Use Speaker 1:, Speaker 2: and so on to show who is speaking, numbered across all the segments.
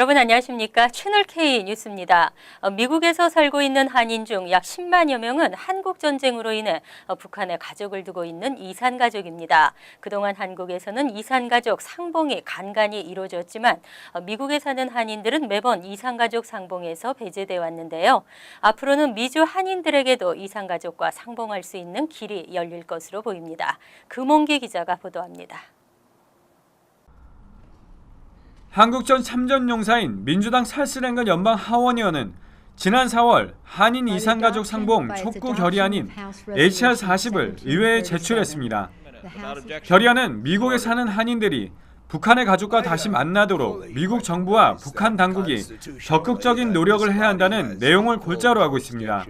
Speaker 1: 여러분 안녕하십니까? 채널K 뉴스입니다. 미국에서 살고 있는 한인 중 약 10만여 명은 한국전쟁으로 인해 북한에 가족을 두고 있는 이산가족입니다. 그동안 한국에서는 이산가족 상봉이 간간히 이루어졌지만 미국에 사는 한인들은 매번 이산가족 상봉에서 배제돼 왔는데요. 앞으로는 미주 한인들에게도 이산가족과 상봉할 수 있는 길이 열릴 것으로 보입니다. 금홍기 기자가 보도합니다.
Speaker 2: 한국 전 참전용사인 민주당 살스랭건 연방 하원의원은 지난 4월 한인 이산가족 상봉 촉구 결의안인 HR 40을 의회에 제출했습니다. 결의안은 미국에 사는 한인들이 북한의 가족과 다시 만나도록 미국 정부와 북한 당국이 적극적인 노력을 해야 한다는 내용을 골자로 하고 있습니다.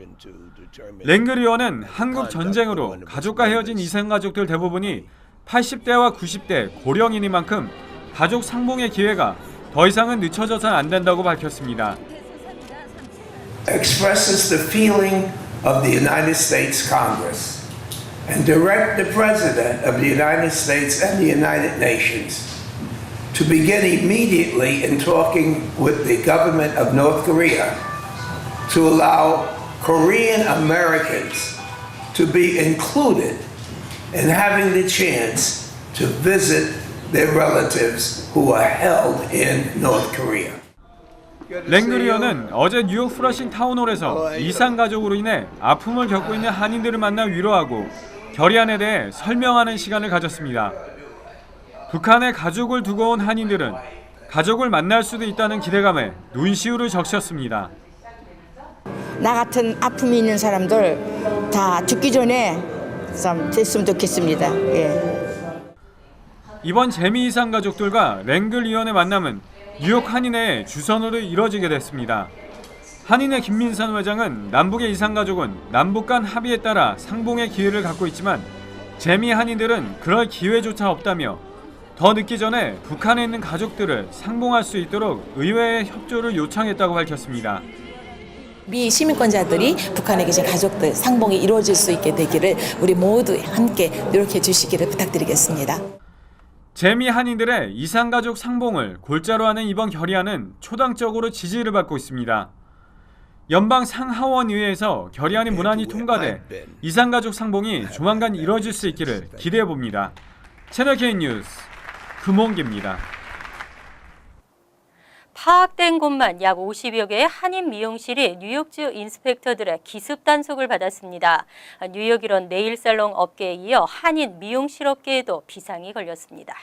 Speaker 2: 랭글 의원은 한국 전쟁으로 가족과 헤어진 이산가족들 대부분이 80대와 90대 고령이니만큼 가족 상봉의 기회가 더 이상은 늦춰져서는 안 된다고 밝혔습니다.
Speaker 3: Expresses the feeling of the United States Congress and direct the President of the United States and the United Nations to begin immediately in talking with the government of North Korea to allow Korean Americans to be included in having the chance to visit their relatives who are held in North Korea.
Speaker 2: 랭글 의원은 어제 뉴욕 플러싱 타운홀에서 이산가족으로 인해 아픔을 겪고 있는 한인들을 만나 위로하고 결의안에 대해 설명하는 시간을 가졌습니다. 북한에 가족을 두고 온 한인들은 가족을 만날 수도 있다는 기대감에 눈시울을 적셨습니다.
Speaker 4: 나 같은 아픔이 있는 사람들 다 죽기 전에 좀 됐으면 좋겠습니다. 예.
Speaker 2: 이번 재미 이산 가족들과 랭글 의원의 만남은 뉴욕 한인회 주선으로 이뤄지게 됐습니다. 한인회 김민선 회장은 남북의 이산 가족은 남북 간 합의에 따라 상봉의 기회를 갖고 있지만 재미 한인들은 그럴 기회조차 없다며 더 늦기 전에 북한에 있는 가족들을 상봉할 수 있도록 의회의 협조를 요청했다고 밝혔습니다.
Speaker 5: 미 시민권자들이 북한에 계신 가족들 상봉이 이루어질 수 있게 되기를 우리 모두 함께 노력해 주시기를 부탁드리겠습니다.
Speaker 2: 재미 한인들의 이산가족 상봉을 골자로 하는 이번 결의안은 초당적으로 지지를 받고 있습니다. 연방 상하원의회에서 결의안이 무난히 통과돼 이산가족 상봉이 조만간 이뤄질 수 있기를 기대해 봅니다. 채널K 뉴스 금홍기입니다.
Speaker 1: 파악된 곳만 약 50여 개의 한인 미용실이 뉴욕주 인스펙터들의 기습 단속을 받았습니다. 뉴욕 일원 네일 살롱 업계에 이어 한인 미용실 업계에도 비상이 걸렸습니다.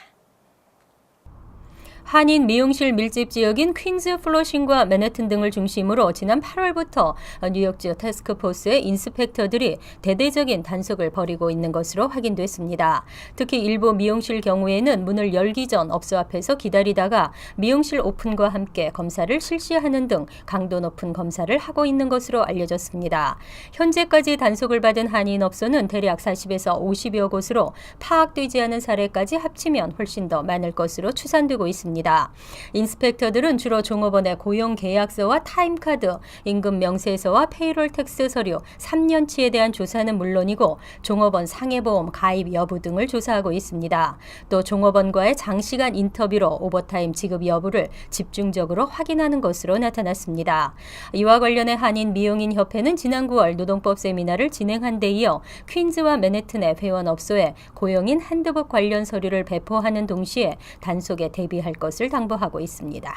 Speaker 1: 한인 미용실 밀집 지역인 퀸즈, 플러싱과 맨해튼 등을 중심으로 지난 8월부터 뉴욕주 태스크포스의 인스펙터들이 대대적인 단속을 벌이고 있는 것으로 확인됐습니다. 특히 일부 미용실 경우에는 문을 열기 전 업소 앞에서 기다리다가 미용실 오픈과 함께 검사를 실시하는 등 강도 높은 검사를 하고 있는 것으로 알려졌습니다. 현재까지 단속을 받은 한인 업소는 대략 40에서 50여 곳으로 파악되지 않은 사례까지 합치면 훨씬 더 많을 것으로 추산되고 있습니다. 인스펙터들은 주로 종업원의 고용 계약서와 타임카드, 임금 명세서와 페이롤 텍스 서류, 3년치에 대한 조사는 물론이고 종업원 상해보험 가입 여부 등을 조사하고 있습니다. 또 종업원과의 장시간 인터뷰로 오버타임 지급 여부를 집중적으로 확인하는 것으로 나타났습니다. 이와 관련해 한인 미용인 협회는 지난 9월 노동법 세미나를 진행한 데 이어 퀸즈와 맨해튼의 회원업소에 고용인 핸드북 관련 서류를 배포하는 동시에 단속에 대비할 것을 당부하고 있습니다.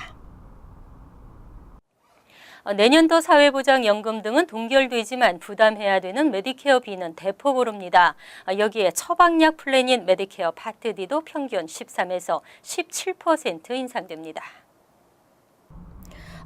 Speaker 1: 내년도 사회보장연금 등은 동결되지만 부담해야 되는 메디케어비는 대폭 오릅니다. 여기에 처방약 플랜인 메디케어 파트 D도 평균 13에서 17% 인상됩니다.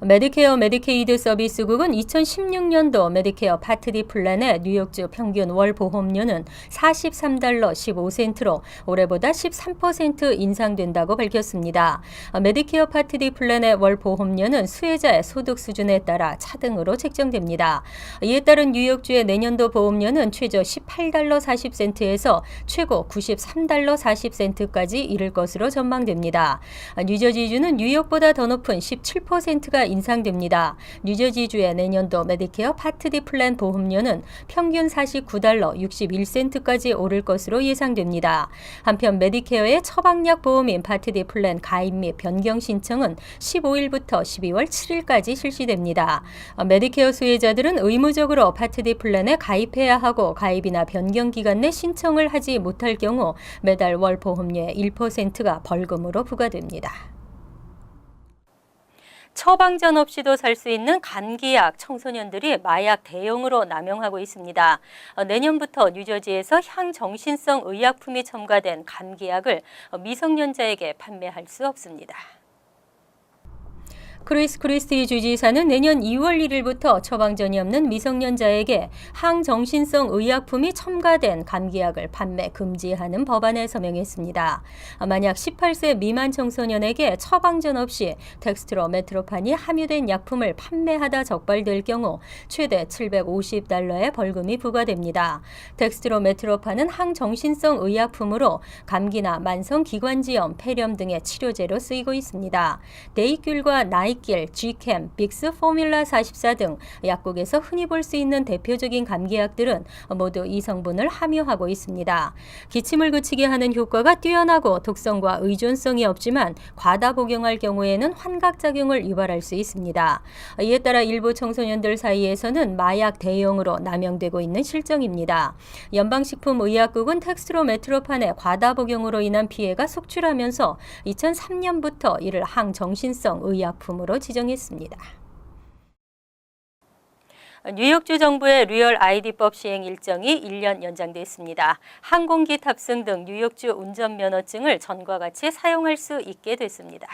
Speaker 1: 메디케어 메디케이드 서비스국은 2016년도 메디케어 파트 D 플랜의 뉴욕주 평균 월 보험료는 $43 15센트로 올해보다 13% 인상된다고 밝혔습니다. 메디케어 파트 D 플랜의 월 보험료는 수혜자의 소득 수준에 따라 차등으로 책정됩니다. 이에 따른 뉴욕주의 내년도 보험료는 최저 $18 40센트에서 최고 $93 40센트까지 이를 것으로 전망됩니다. 뉴저지주는 뉴욕보다 더 높은 17%가 인상됩니다. 뉴저지주의 내년도 메디케어 파트 D 플랜 보험료는 평균 $49, 61센트까지 오를 것으로 예상됩니다. 한편 메디케어의 처방약 보험인 파트 D 플랜 가입 및 변경 신청은 15일부터 12월 7일까지 실시됩니다. 메디케어 수혜자들은 의무적으로 파트 D 플랜에 가입해야 하고 가입이나 변경 기간 내 신청을 하지 못할 경우 매달 월 보험료의 1%가 벌금으로 부과됩니다. 처방전 없이도 살 수 있는 감기약 청소년들이 마약 대용으로 남용하고 있습니다. 내년부터 뉴저지에서 향정신성 의약품이 첨가된 감기약을 미성년자에게 판매할 수 없습니다. 크리스 크리스티 주지사는 내년 2월 1일부터 처방전이 없는 미성년자에게 항정신성 의약품이 첨가된 감기약을 판매 금지하는 법안에 서명했습니다. 만약 18세 미만 청소년에게 처방전 없이 덱스트로메트로판이 함유된 약품을 판매하다 적발될 경우 최대 $750의 벌금이 부과됩니다. 덱스트로메트로판은 항정신성 의약품으로 감기나 만성기관지염, 폐렴 등의 치료제로 쓰이고 있습니다. 데이귤과 나이길, Gchem, 빅스 포뮬라 44 등 약국에서 흔히 볼 수 있는 대표적인 감기약들은 모두 이 성분을 함유하고 있습니다. 기침을 그치게 하는 효과가 뛰어나고 독성과 의존성이 없지만 과다 복용할 경우에는 환각작용을 유발할 수 있습니다. 이에 따라 일부 청소년들 사이에서는 마약 대용으로 남용되고 있는 실정입니다. 연방식품의약국은 덱스트로메트로판의 과다 복용으로 인한 피해가 속출하면서 2003년부터 이를 항정신성 의약품으로 지정했습니다. 뉴욕주 정부의 리얼 아이디법 시행 일정이 1년 연장됐습니다. 항공기 탑승 등 뉴욕주 운전면허증을 전과 같이 사용할 수 있게 됐습니다.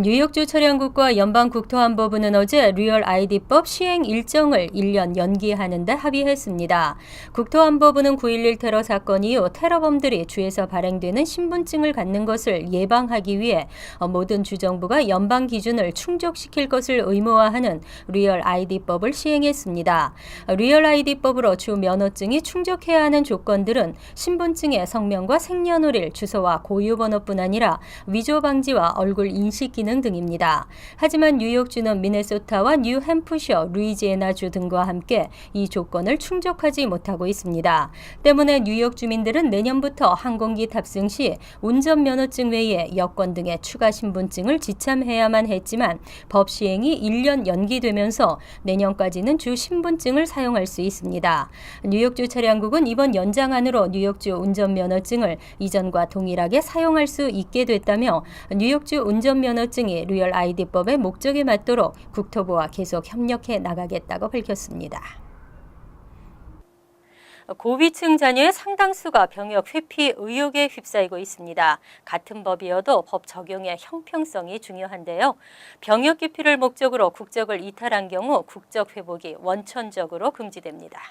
Speaker 1: 뉴욕주 차량국과 연방국토안보부는 어제 리얼 아이디법 시행 일정을 1년 연기하는 데 합의했습니다. 국토안보부는 9.11 테러 사건 이후 테러범들이 주에서 발행되는 신분증을 갖는 것을 예방하기 위해 모든 주정부가 연방 기준을 충족시킬 것을 의무화하는 리얼 아이디법을 시행했습니다. 리얼 아이디법으로 주 면허증이 충족해야 하는 조건들은 신분증의 성명과 생년월일, 주소와 고유번호뿐 아니라 위조 방지와 얼굴 인식 기능 등입니다. 하지만 뉴욕주는 미네소타와 뉴햄프셔, 루이지애나주 등과 함께 이 조건을 충족하지 못하고 있습니다. 때문에 뉴욕 주민들은 내년부터 항공기 탑승 시 운전면허증 외에 여권 등의 추가 신분증을 지참해야만 했지만 법 시행이 1년 연기되면서 내년까지는 주 신분증을 사용할 수 있습니다. 뉴욕주 차량국은 이번 연장안으로 뉴욕주 운전면허증을 이전과 동일하게 사용할 수 있게 됐다며 뉴욕주 운전면허증이 리얼 아이디법의 목적에 맞도록 국토부와 계속 협력해 나가겠다고 밝혔습니다. 고위층 자녀의 상당수가 병역 회피 의혹에 휩싸이고 있습니다. 같은 법이어도 법 적용의 형평성이 중요한데요. 병역 기피를 목적으로 국적을 이탈한 경우 국적 회복이 원천적으로 금지됩니다.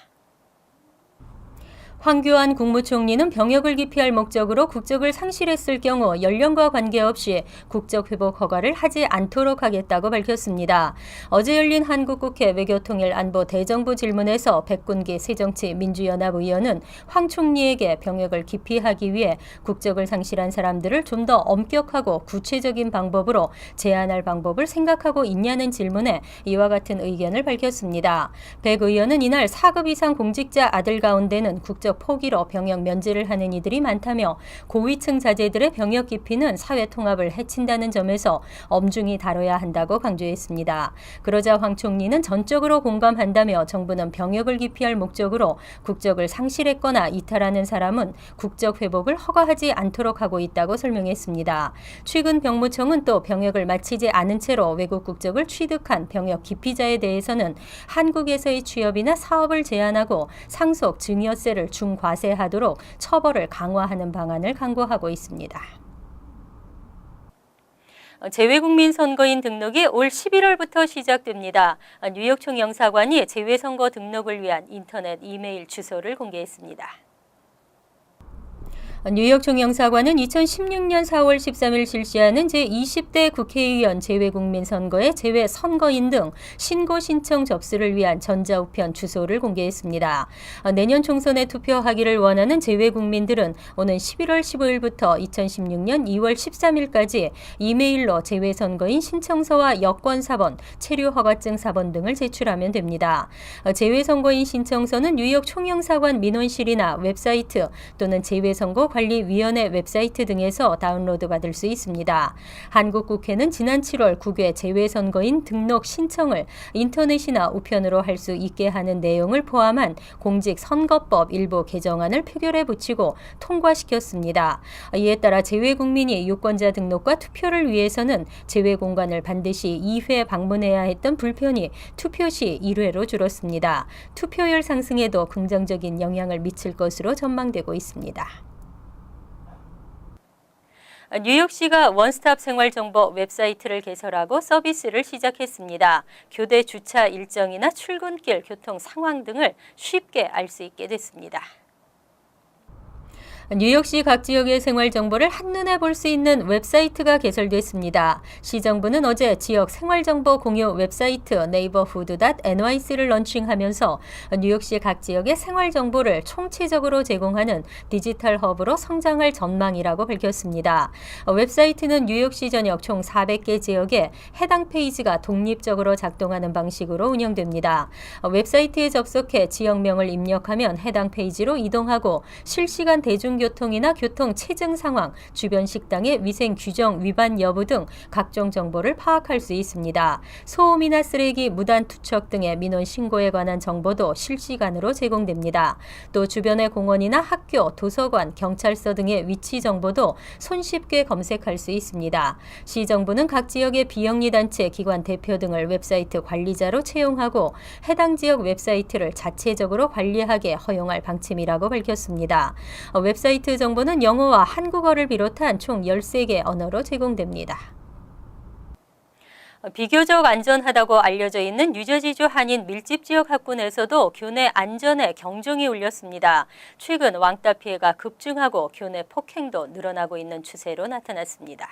Speaker 1: 황교안 국무총리는 병역을 기피할 목적으로 국적을 상실했을 경우 연령과 관계없이 국적 회복 허가를 하지 않도록 하겠다고 밝혔습니다. 어제 열린 한국국회 외교통일안보 대정부 질문에서 백군기 새정치민주연합 의원은 황 총리에게 병역을 기피하기 위해 국적을 상실한 사람들을 좀 더 엄격하고 구체적인 방법으로 제한할 방법을 생각하고 있냐는 질문에 이와 같은 의견을 밝혔습니다. 백 의원은 이날 4급 이상 공직자 아들 가운데는 국적 포기로 병역 면제를 하는 이들이 많다며 고위층 자제들의 병역 기피는 사회 통합을 해친다는 점에서 엄중히 다뤄야 한다고 강조했습니다. 그러자 황 총리는 전적으로 공감한다며 정부는 병역을 기피할 목적으로 국적을 상실했거나 이탈하는 사람은 국적 회복을 허가하지 않도록 하고 있다고 설명했습니다. 최근 병무청은 또 병역을 마치지 않은 채로 외국 국적을 취득한 병역 기피자에 대해서는 한국에서의 취업이나 사업을 제한하고 상속 증여세를 중과세하도록 처벌을 강화하는 방안을 강구하고 있습니다. 재외국민 선거인 등록이 올 11월부터 시작됩니다. 뉴욕청 영사관이 재외선거 등록을 위한 인터넷 이메일 주소를 공개했습니다. 뉴욕 총영사관은 2016년 4월 13일 실시하는 제20대 국회의원 재외국민 선거의 재외선거인 등 신고 신청 접수를 위한 전자우편 주소를 공개했습니다. 내년 총선에 투표하기를 원하는 재외국민들은 오는 11월 15일부터 2016년 2월 13일까지 이메일로 재외선거인 신청서와 여권사본, 체류허가증 사본 등을 제출하면 됩니다. 재외선거인 신청서는 뉴욕 총영사관 민원실이나 웹사이트 또는 재외선거 관리위원회 웹사이트 등에서 다운로드 받을 수 있습니다. 한국 국회는 지난 7월 국외 재외선거인 등록 신청을 인터넷이나 우편으로 할 수 있게 하는 내용을 포함한 공직선거법 일부 개정안을 표결에 붙이고 통과시켰습니다. 이에 따라 재외국민이 유권자 등록과 투표를 위해서는 재외공관을 반드시 2회 방문해야 했던 불편이 투표 시 1회로 줄었습니다. 투표율 상승에도 긍정적인 영향을 미칠 것으로 전망되고 있습니다. 뉴욕시가 원스톱 생활정보 웹사이트를 개설하고 서비스를 시작했습니다. 교대 주차 일정이나 출근길 교통 상황 등을 쉽게 알 수 있게 됐습니다. 뉴욕시 각 지역의 생활 정보를 한눈에 볼 수 있는 웹사이트가 개설됐습니다. 시정부는 어제 지역 생활 정보 공유 웹사이트 neighborhood.nyc를 런칭하면서 뉴욕시 각 지역의 생활 정보를 총체적으로 제공하는 디지털 허브로 성장할 전망이라고 밝혔습니다. 웹사이트는 뉴욕시 전역 총 400개 지역에 해당 페이지가 독립적으로 작동하는 방식으로 운영됩니다. 웹사이트에 접속해 지역명을 입력하면 해당 페이지로 이동하고 실시간 대중교통이나 교통 체증 상황, 주변 식당의 위생 규정 위반 여부 등 각종 정보를 파악할 수 있습니다. 소음이나 쓰레기 무단 투척 등의 민원 신고에 관한 정보도 실시간으로 제공됩니다. 또 주변의 공원이나 학교, 도서관, 경찰서 등의 위치 정보도 손쉽게 검색할 수 있습니다. 시정부는 각 지역의 비영리 단체, 기관 대표 등을 웹사이트 관리자로 채용하고 해당 지역 웹사이트를 자체적으로 관리하게 허용할 방침이라고 밝혔습니다. 웹사이트 정보는 영어와 한국어를 비롯한 총 13개 언어로 제공됩니다. 비교적 안전하다고 알려져 있는 뉴저지주 한인 밀집 지역 학군에서도 교내 안전에 경종이 울렸습니다. 최근 왕따 피해가 급증하고 교내 폭행도 늘어나고 있는 추세로 나타났습니다.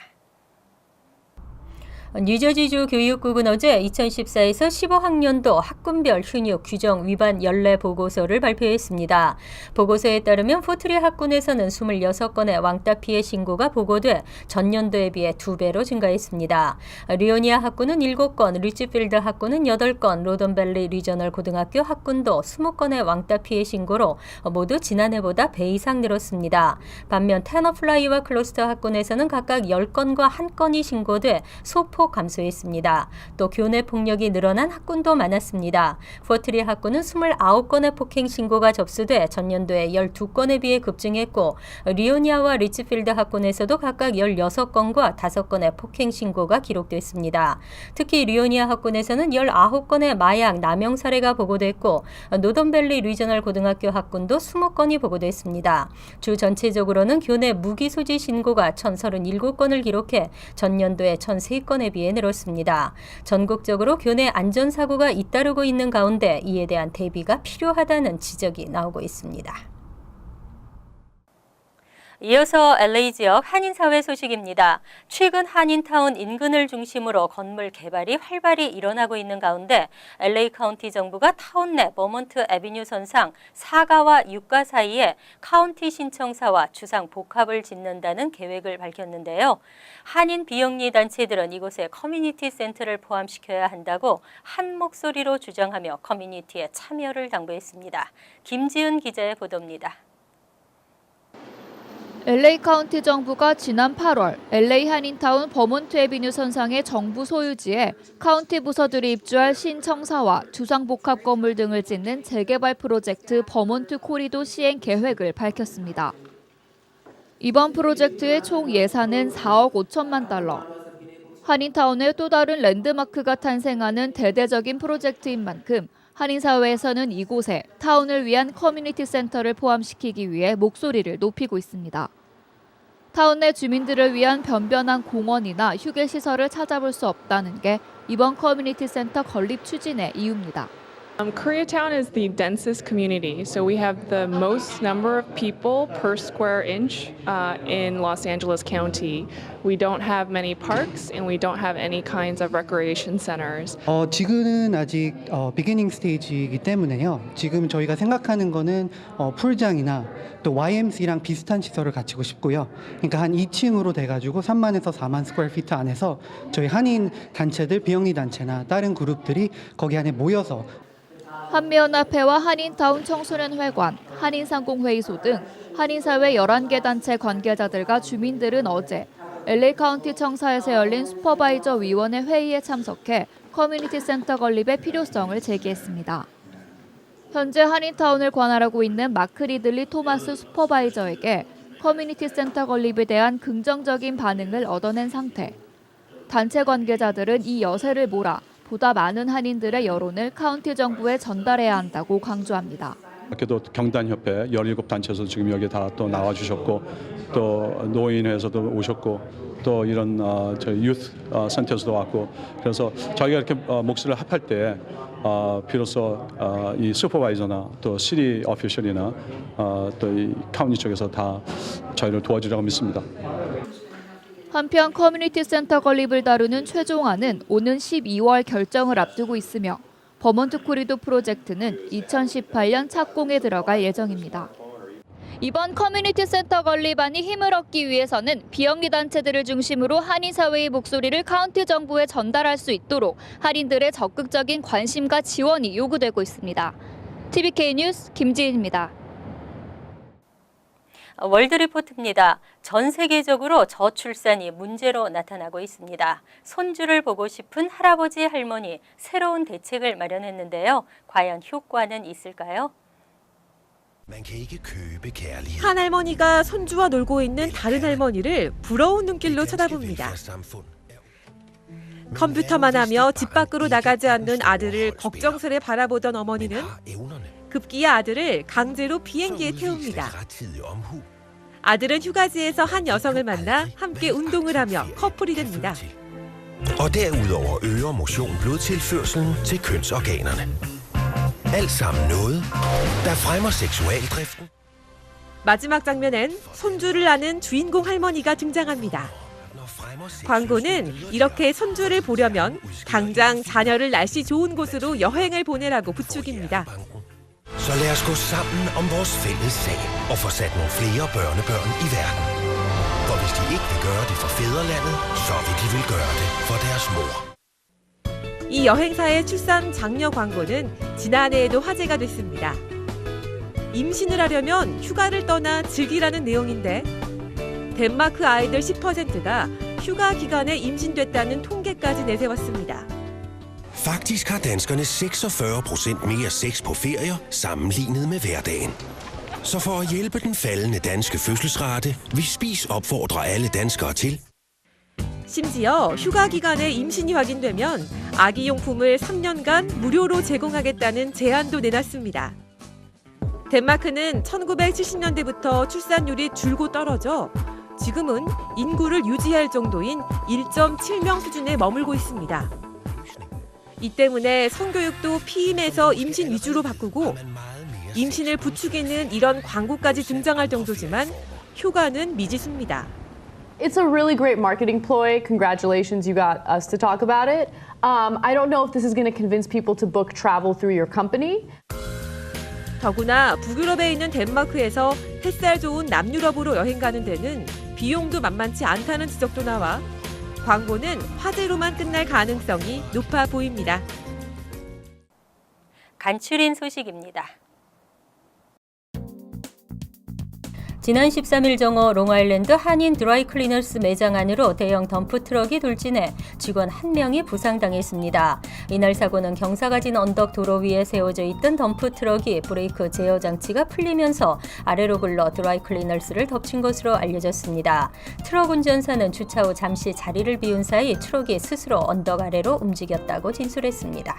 Speaker 1: 뉴저지주 교육국은 어제 2014에서 15학년도 학군별 훈육 규정 위반 연례 보고서를 발표했습니다. 보고서에 따르면 포트리 학군에서는 26건의 왕따 피해 신고가 보고돼 전년도에 비해 2배로 증가했습니다. 리오니아 학군은 7건, 리치필드 학군은 8건, 로던밸리 리저널 고등학교 학군도 20건의 왕따 피해 신고로 모두 지난해보다 배 이상 늘었습니다. 반면 테너플라이와 클로스터 학군에서는 각각 10건과 1건이 신고돼 소폭 감소했습니다. 또 교내 폭력이 늘어난 학군도 많았습니다. 포트리 학군은 29건의 폭행 신고가 접수돼 전년도에 12건에 비해 급증했고 리오니아와 리치필드 학군에서도 각각 16건과 5건의 폭행 신고가 기록됐습니다. 특히 리오니아 학군에서는 19건의 마약 남용 사례가 보고됐고 노던밸리 리저널 고등학교 학군도 20건이 보고됐습니다. 주 전체적으로는 교내 무기 소지 신고가 1,037건을 기록해 전년도에 1,003건에 비해 늘었습니다. 전국적으로 교내 안전사고가 잇따르고 있는 가운데 이에 대한 대비가 필요하다는 지적이 나오고 있습니다. 이어서 LA 지역 한인사회 소식입니다. 최근 한인타운 인근을 중심으로 건물 개발이 활발히 일어나고 있는 가운데 LA 카운티 정부가 타운 내 버몬트 애비뉴 선상 4가와 6가 사이에 카운티 신청사와 주상 복합을 짓는다는 계획을 밝혔는데요. 한인 비영리 단체들은 이곳에 커뮤니티 센터를 포함시켜야 한다고 한 목소리로 주장하며 커뮤니티의 참여를 당부했습니다. 김지은 기자의 보도입니다.
Speaker 6: LA 카운티 정부가 지난 8월 LA 한인타운 버몬트 애비뉴 선상의 정부 소유지에 카운티 부서들이 입주할 신청사와 주상복합 건물 등을 짓는 재개발 프로젝트 버몬트 코리도 시행 계획을 밝혔습니다. 이번 프로젝트의 총 예산은 4억 5천만 달러. 한인타운의 또 다른 랜드마크가 탄생하는 대대적인 프로젝트인 만큼 한인사회에서는 이곳에 타운을 위한 커뮤니티 센터를 포함시키기 위해 목소리를 높이고 있습니다. 타운 내 주민들을 위한 변변한 공원이나 휴게시설을 찾아볼 수 없다는 게 이번 커뮤니티 센터 건립 추진의 이유입니다.
Speaker 7: Koreatown is the densest community, so we have the most number of people per square inch in Los Angeles County. We don't have many parks and we don't have any kinds of recreation centers.
Speaker 8: 지금은 아직 비기닝 스테이지이기 때문에요. 지금 저희가 생각하는 거는 풀장이나 또 YMC랑 비슷한 시설을 갖추고 싶고요. 그러니까 한 2층으로 돼가지고 3만에서 4만 스퀘어 피트 안에서 저희 한인 단체들, 비영리 단체나 다른 그룹들이 거기 안에 모여서
Speaker 6: 한미연합회와 한인타운 청소년회관, 한인상공회의소 등 한인사회 11개 단체 관계자들과 주민들은 어제 LA 카운티 청사에서 열린 슈퍼바이저 위원회 회의에 참석해 커뮤니티 센터 건립의 필요성을 제기했습니다. 현재 한인타운을 관할하고 있는 마크 리들리 토마스 슈퍼바이저에게 커뮤니티 센터 건립에 대한 긍정적인 반응을 얻어낸 상태. 단체 관계자들은 이 여세를 몰아 보다 많은 한인들의 여론을 카운티 정부에 전달해야 한다고 강조합니다.
Speaker 9: 학교도 경단협회 17단체에서 지금 여기 다 또 나와주셨고 또 노인회에서도 오셨고 또 이런 저희 유스 센터에서도 왔고 그래서 저희가 이렇게 몫을 합할 때 비로소 이 슈퍼바이저나 또 시티 오피셜이나 또 이 카운티 쪽에서 다 저희를 도와주려고 믿습니다.
Speaker 6: 한편 커뮤니티 센터 건립을 다루는 최종안은 오는 12월 결정을 앞두고 있으며 버몬트 코리도 프로젝트는 2018년 착공에 들어갈 예정입니다. 이번 커뮤니티 센터 건립안이 힘을 얻기 위해서는 비영리 단체들을 중심으로 한인 사회의 목소리를 카운티 정부에 전달할 수 있도록 한인들의 적극적인 관심과 지원이 요구되고 있습니다. TVK 뉴스 김지인입니다.
Speaker 1: 월드리포트입니다. 전 세계적으로 저출산이 문제로 나타나고 있습니다. 손주를 보고 싶은 할아버지 할머니 새로운 대책을 마련했는데요. 과연 효과는 있을까요?
Speaker 10: 한 할머니가 손주와 놀고 있는 다른 할머니를 부러운 눈길로 쳐다봅니다. 컴퓨터만 하며 집 밖으로 나가지 않는 아들을 걱정스레 바라보던 어머니는 급기야 아들을 강제로 비행기에 태웁니다. 아들은 휴가지에서 한 여성을 만나 함께 운동을 하며 커플이 됩니다.
Speaker 11: Og derudover øger motion blodtilførselen til kønsorganerne. Alt sammen noget, der fremmer seksualdriften.
Speaker 10: 마지막 장면엔 손주를 아는 주인공 할머니가 등장합니다. 광고는 이렇게 손주를 보려면 당장 자녀를 날씨 좋은 곳으로 여행을 보내라고 부추깁니다.
Speaker 11: Så lad os gå sammen om vores fælles sag og få sat nogle flere børnebørn i verden. For hvis de ikke vil gøre det for fædrelandet, så vil de vel gøre det for deres mor.
Speaker 10: 이 여행사의 출산 장려 광고는 지난해에도 화제가 됐습니다. 임신을 하려면 휴가를 떠나 즐기라는 내용인데 덴마크 아이들 10%가 휴가 기간에 임신됐다는 통계까지 내세웠습니다.
Speaker 11: Faktisk har danskerne 46% mere sex på ferier sammenlignet med hverdagen. Så for at hjælpe den faldende danske fødselsrate, vil Spis opfordre alle danskere til
Speaker 10: 심지어 휴가 기간에 임신이 확인되면 아기용품을 3년간 무료로 제공하겠다는 제안도 내놨습니다. 덴마크는 1970년대부터 출산율이 줄고 떨어져 지금은 인구를 유지할 정도인 1.7명 수준에 머물고 있습니다. 이 때문에 성교육도 피임에서 임신 위주로 바꾸고 임신을 부추기는 이런 광고까지 등장할 정도지만 효과는 미지수입니다.
Speaker 12: It's a really great marketing ploy. Congratulations, you got us to talk about it. I don't know if this is going to convince people to book travel through your company.
Speaker 10: 더구나 북유럽에 있는 덴마크에서 햇살 좋은 남유럽으로 여행 가는 데는 비용도 만만치 않다는 지적도 나와 광고는 화제로만 끝날 가능성이 높아 보입니다.
Speaker 1: 간추린 소식입니다. 지난 13일 정오 롱아일랜드 한인 드라이클리너스 매장 안으로 대형 덤프트럭이 돌진해 직원 1명이 부상당했습니다. 이날 사고는 경사가 진 언덕 도로 위에 세워져 있던 덤프트럭이 브레이크 제어 장치가 풀리면서 아래로 굴러 드라이클리너스를 덮친 것으로 알려졌습니다. 트럭 운전사는 주차 후 잠시 자리를 비운 사이 트럭이 스스로 언덕 아래로 움직였다고 진술했습니다.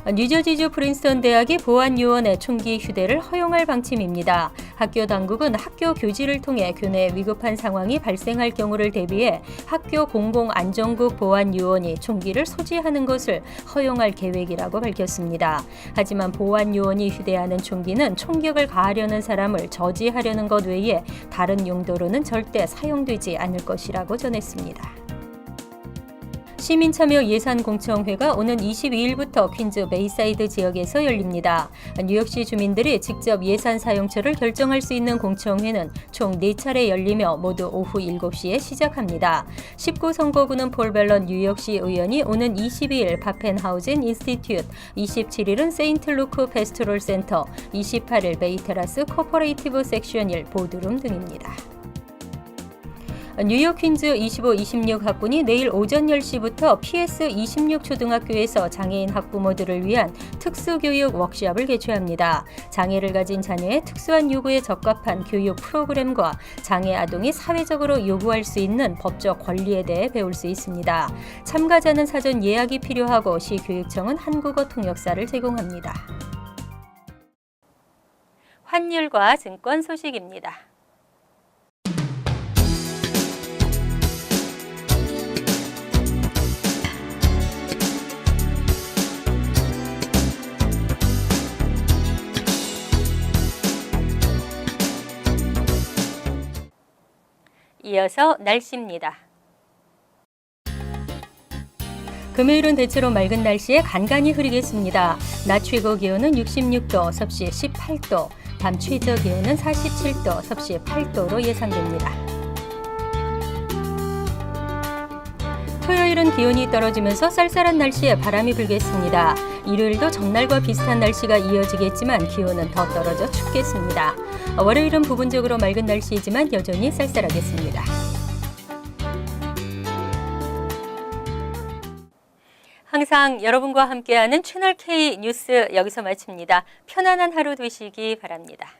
Speaker 1: 뉴저지주 프린스턴 대학이 보안요원의 총기 휴대를 허용할 방침입니다. 학교 당국은 학교 교지를 통해 교내에 위급한 상황이 발생할 경우를 대비해 학교 공공안전국 보안요원이 총기를 소지하는 것을 허용할 계획이라고 밝혔습니다. 하지만 보안요원이 휴대하는 총기는 총격을 가하려는 사람을 저지하려는 것 외에 다른 용도로는 절대 사용되지 않을 것이라고 전했습니다. 시민참여 예산공청회가 오는 22일부터 퀸즈 베이사이드 지역에서 열립니다. 뉴욕시 주민들이 직접 예산 사용처를 결정할 수 있는 공청회는 총 4차례 열리며 모두 오후 7시에 시작합니다. 19선거구는 폴 벨런 뉴욕시 의원이 오는 22일 파펜하우젠 인스티튜트, 27일은 세인트 루크 페스토럴 센터, 28일 베이테라스 코퍼레이티브 섹션 1 보드룸 등입니다. 뉴욕 퀸즈 25-26 학군이 내일 오전 10시부터 PS26 초등학교에서 장애인 학부모들을 위한 특수교육 워크숍을 개최합니다. 장애를 가진 자녀의 특수한 요구에 적합한 교육 프로그램과 장애 아동이 사회적으로 요구할 수 있는 법적 권리에 대해 배울 수 있습니다. 참가자는 사전 예약이 필요하고 시교육청은 한국어 통역사를 제공합니다. 환율과 증권 소식입니다. 이어서 날씨입니다. 금요일은 대체로 맑은 날씨에 간간히 흐리겠습니다. 낮 최고 기온은 66도, 섭씨 18도, 밤 최저 기온은 47도, 섭씨 8도로 예상됩니다. 토요일은 기온이 떨어지면서 쌀쌀한 날씨에 바람이 불겠습니다. 일요일도 전날과 비슷한 날씨가 이어지겠지만 기온은 더 떨어져 춥겠습니다. 월요일은 부분적으로 맑은 날씨이지만 여전히 쌀쌀하겠습니다. 항상 여러분과 함께하는 채널K 뉴스 여기서 마칩니다. 편안한 하루 되시기 바랍니다.